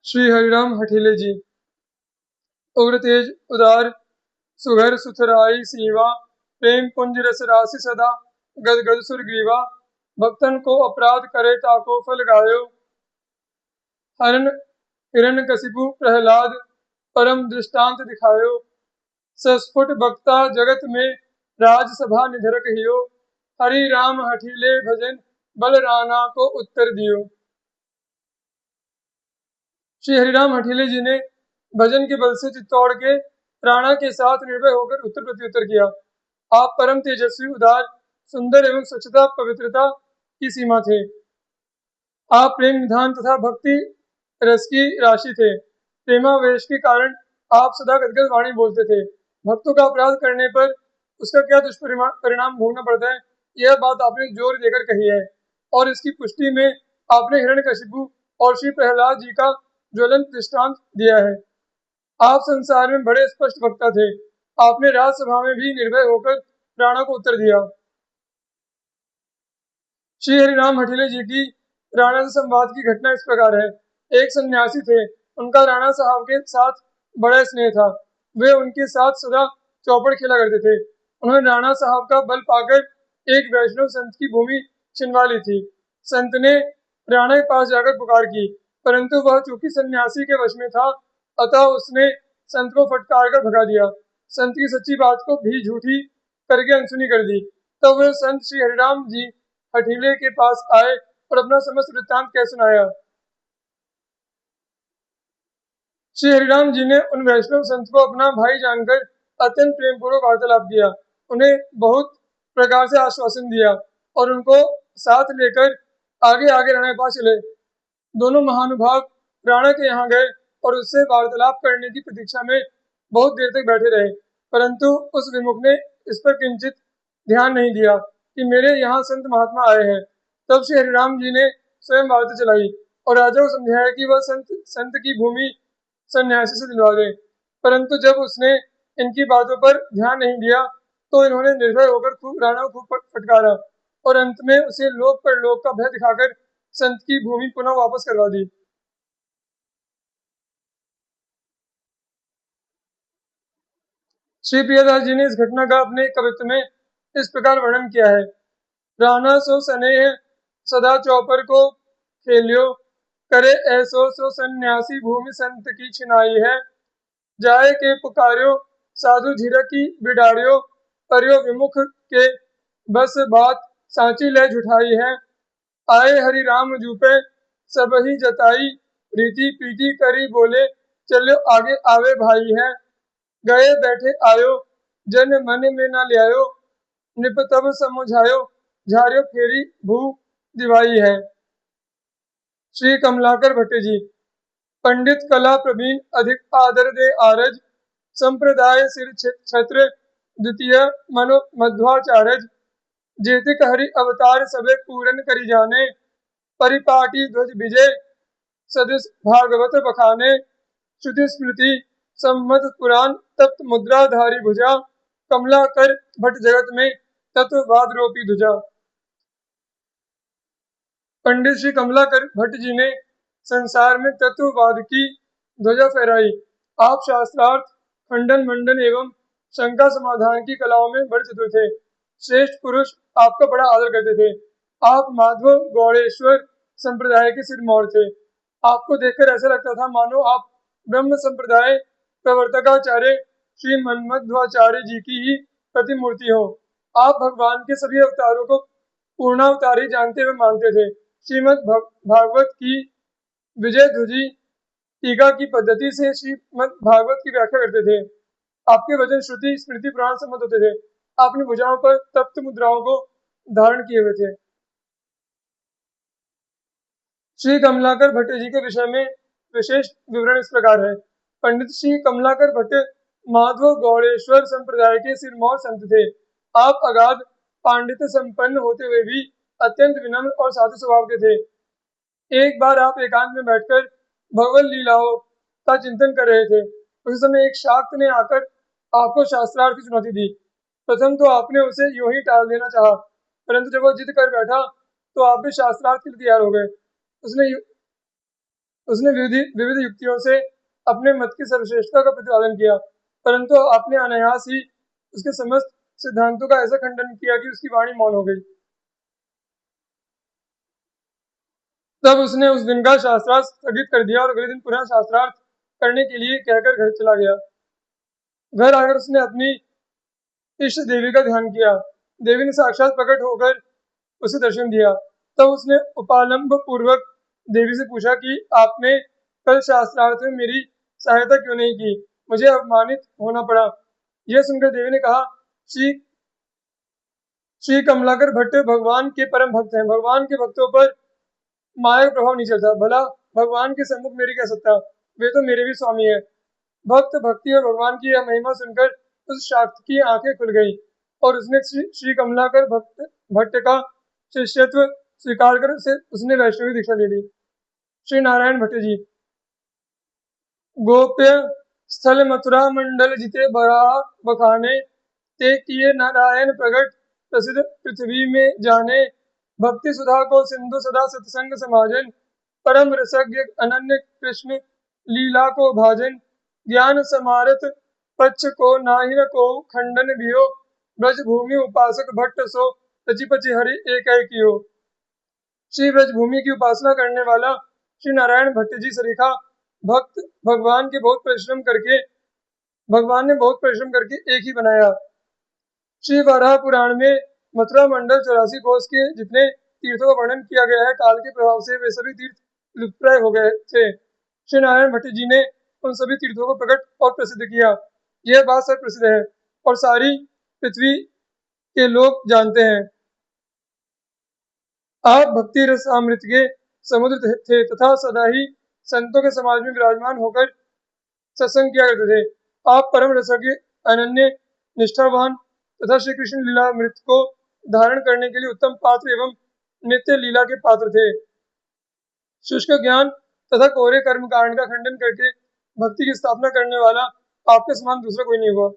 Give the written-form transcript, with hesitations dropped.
श्री हरिराम हठीले जी। उग्र तेज उदार सुघर सुथराई सीवा, प्रेम पुंज रस राशि सदा, गद गद सुर ग्रीवा। भक्तन को अपराध करे ताको फल गायो, हरण हिरण कशिपु प्रहलाद, परम दृष्टांत दिखायो। सस्फुट बक्ता जगत में, राजसभा निधरक हियो। हरि राम हठीले भजन, बल राना को उत्तर दियो। श्री हरिराम हठीले जी ने भजन के बल से चित्तौड़ के राणा के साथ निर्भय होकर उत्तर प्रत्युत्तर किया। आप परम तेजस्वी, उदार, सुंदर एवं स्वच्छता पवित्रता की सीमा थे। आप प्रेम निधान तथा भक्ति रस की राशि थे। प्रेमावेश के कारण आप सदा गदगद वाणी बोलते थे। भक्तों का अपराध करने पर उसका क्या दुष्परिणाम भोगना पड़ता है, यह बात आपने जोर देकर कही है। और इसकी पुष्टि में आपने हिरण्यकशिपु और श्री प्रहलाद जी का ज्वलंत दृष्टांत दिया है। आप संसार में बड़े स्पष्ट वक्ता थे। आपने राजसभा में भी निर्भय होकर राणा को उत्तर दिया। श्री हरिराम हठीले जी की राणा से संवाद की घटना इस प्रकार है। एक सन्यासी थे, उनका राणा साहब के साथ बड़ा स्नेह था। वे उनके साथ सदा चौपड़ खेला करते थे। उन्होंने राणा साहब का बल पाकर एक वैष्णव संत की भूमि छिनवा ली थी। संत ने राणा के पास जाकर पुकार की, परंतु वह चूंकि सन्यासी के वश में था, अतः उसने संत को फटकार कर भगा दिया। संत की सच्ची बात को भी झूठी करके अनसुनी कर दी। तब वह संत श्री हरिराम जी हठीले के पास आए और अपना समस्त वृत्तांत कह सुनाया। श्री हरिराम जी ने उन वैष्णव संत को अपना भाई जानकर अत्यंत प्रेम पूर्वक वार्तालाप किया, उन्हें बहुत प्रकार से आश्वासन दिया और उनको साथ लेकर आगे आगे राणा के पास चले। दोनों महानुभाव राणा के यहाँ गए और उससे वार्तालाप करने की प्रतीक्षा में बहुत देर तक बैठे रहे, परंतु उस विमुख ने इस पर किंचित ध्यान नहीं दिया कि मेरे यहाँ संत महात्मा आए हैं। तब श्री हरिराम जी ने स्वयं वार्ता चलाई और राजा को समझाया कि वह संत की भूमि सन्यासी से दिलवा दे, परंतु जब उसने इनकी बातों पर ध्यान नहीं दिया तो इन्होंने निर्भय होकर खूब राणा को खूब फटकारा और अंत में उसे लोक पर लोक का भय दिखाकर संत की भूमि पुनः वापस करवा दी। श्री प्रियदास जी ने इस घटना का अपने कवित्व में इस प्रकार वर्णन किया है। राणा सो स्नेह सदा चौपर को खेलियो, करे ऐसो सो सन्यासी भूमि संत की छिनाई है। जाए के पुकार्यो साधु झिरकी बिडारियो, परियो विमुख के बस बात सांची ले झुठाई है। आए हरि राम जूपे सब ही जताई, रीति प्रीति करी बोले चलो आगे आवे भाई है। गए बैठे आयो जन मन में न ल्यायो, निप तब समुझायो झार्यो फेरी भू दिवाई है। श्री कमलाकर भट्ट जी। पंडित कला प्रवीण अधिक आदर दे आरज, संप्रदाय सिर छत्र द्वितीय मनो मध्वाचारज। जेतिक हरि अवतार सबे पूरन करी जाने, परिपाटी ध्वज विजय सदृश भागवत बखाने। श्रुति स्मृति सम्मत पुराण तप्त मुद्राधारी भुजा, कमला कर भट्ट जगत में तत्ववाद रोपी ध्वजा। पंडित श्री कमलाकर भट्ट जी ने संसार में तत्ववाद की ध्वजा फहराई। आप शास्त्रार्थ खंडन मंडन एवं शंका समाधान की कलाओं में बड़े चतुर थे। श्रेष्ठ पुरुष आपका बड़ा आदर करते थे। आप माधव गौड़ेश्वर संप्रदाय के सिरमौर थे। आपको देखकर ऐसा लगता था मानो आप ब्रह्म संप्रदाय प्रवर्तकाचार्य श्री मन्मध्वाचार्य जी की ही प्रतिमूर्ति हो। आप भगवान के सभी अवतारों को पूर्णावतार ही जानते हुए मानते थे। श्रीमद् भागवत की विजय ध्वजी टीका की पद्धति से श्रीमद् भागवत की व्याख्या करते थे। आपके वचन श्रुति स्मृति पुराण सम्मत होते थे। आपने भुजाओं पर तप्त मुद्राओं को धारण किए हुए थे। श्री कमलाकर भट्ट जी के विषय में विशेष विवरण इस प्रकार है। पंडित श्री कमलाकर भट्ट माधव गौड़ेश्वर संप्रदाय के सिरमौर संत थे। आप अगाध पांडित्य संपन्न होते हुए भी अत्यंत विनम्र और साधु स्वभाव के थे। एक बार आप एकांत में बैठकर भगवत लीलाओं का चिंतन कर रहे थे। उस समय एक शाक्त ने आकर आपको शास्त्रार्थ की चुनौती दी। प्रथम तो आपने उसे यूं ही टाल देना चाहा, परंतु जब वो जिद कर बैठा तो आप भी शास्त्रार्थ के लिए तैयार हो गए। उसने उसने विविध युक्तियों से अपने मत की सर्वश्रेष्ठता का प्रतिपादन किया, परंतु आपने अनायास ही उसके समस्त सिद्धांतों का ऐसा खंडन किया कि उसकी वाणी मौन हो गई। तब उसने उस दिन का शास्त्रार्थ स्थगित कर दिया और अगले दिन पुनः शास्त्रार्थ करने के लिए कहकर घर चला गया। घर आकर उसने अपनी इष्ट देवी का ध्यान किया। देवी ने साक्षात प्रकट होकर उसे दर्शन दिया। तब उसने उपालंब पूर्वक देवी से पूछा कि आपने कल शास्त्रार्थ में मेरी सहायता क्यों नहीं की? मुझे अपमानित होना पड़ा। यह सुनकर देवी ने कहा, श्री श्री कमलाकर भट्ट भगवान के परम भक्त हैं। भगवान के भक्तों पर माया का प्रभाव नहीं चलता। भला भगवान के सम्मुख मेरी क्या सत्ता? वे तो मेरे भी स्वामी है। भक्त भक्ति और भगवान की यह महिमा सुनकर उस शाक्त की आंखें खुल गईं और उसने श्री कमलाकर भट्ट का शिष्यत्व स्वीकार कर उसने वैष्णवी दीक्षा ले ली। श्री नारायण भट्ट जी। गोप्य स्थल मथुरा मंडल जिते बराह बखाने, ते किए नारायण प्रगट प्रसिद्ध पृथ्वी में जाने। भक्ति सुधा को सिंधु सदा सत्संग समाजन, परम रसज्ञ अनन्य कृष्ण लीला को भाजन। ज्ञान समारत पक्ष को नाहिन को खंडन बियो, ब्रज भूमि उपासक भट्ट सो रचि पचि हरि एक कियो। श्री ब्रज भूमि की उपासना करने वाला श्री नारायण भट्ट जी सरीखा भक्त भगवान ने बहुत परिश्रम करके एक ही बनाया। श्री वराह पुराण में मथुरा मंडल 84 कोस के जितने तीर्थों का वर्णन किया गया है, काल के प्रभाव से वे सभी तीर्थ लुप्तप्राय हो गए थे। श्री नारायण भट्ट जी ने उन सभी तीर्थों को प्रकट और प्रसिद्ध किया। यह बात सब प्रसिद्ध है और सारी पृथ्वी के लोग जानते हैं। आप भक्ति रस अमृत के समुद्र थे तथा सदा ही संतों के समाज में विराजमान होकर सत्संग किया करते थे। आप परम रसज्ञ अनन्य निष्ठावान तथा श्री कृष्ण लीला अमृत को धारण करने के लिए उत्तम पात्र एवं नित्य लीला के पात्र थे। शुष्क ज्ञान तथा कोरे कर्म कारण का खंडन करके भक्ति की स्थापना करने वाला आपके समान दूसरा कोई नहीं हुआ।